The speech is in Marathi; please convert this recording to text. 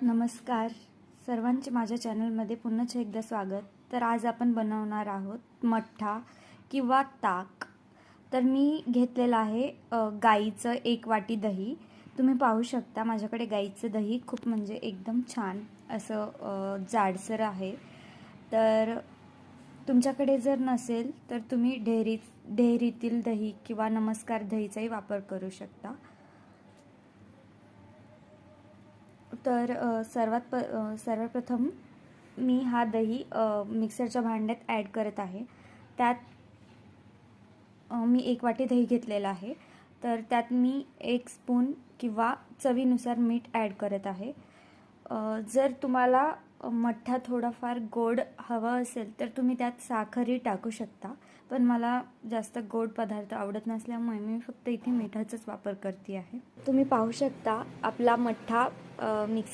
नमस्कार सर्वांचे माझ्या चॅनलमध्ये पुन्हा एकदा स्वागत. तर आज आपण बनवणार आहोत मठ्ठा किंवा ताक. तर मी घेतलेलं आहे गाईचं 1 वाटी दही. तुम्ही पाहू शकता माझ्याकडे गाईचं दही खूप म्हणजे एकदम छान असं जाडसर आहे. तर तुमच्याकडे जर नसेल तर तुम्ही डेअरीतील दही किंवा नमस्कार दहीचाही वापर करू शकता. तर सर्वप्रथम मी हा दही मिक्सरच्या भांड्यात ॲड करत आहे. त्यात मी 1 वाटी दही घेतलेला आहे. तर त्यात मी 1 स्पून किंवा चवीनुसार मीठ ॲड करत आहे. जर तुम्हाला मठ्ठा थोडाफार गोड हवा असेल तर तुम्ही त्यात साखरही टाकू शकता, पण मला जास्त गोड पदार्थ आवडत नसल्यामुळे मी फक्त इथे मिठाचाच वापर करते आहे. तुम्ही पाहू शकता आपला मठ्ठा मिक्स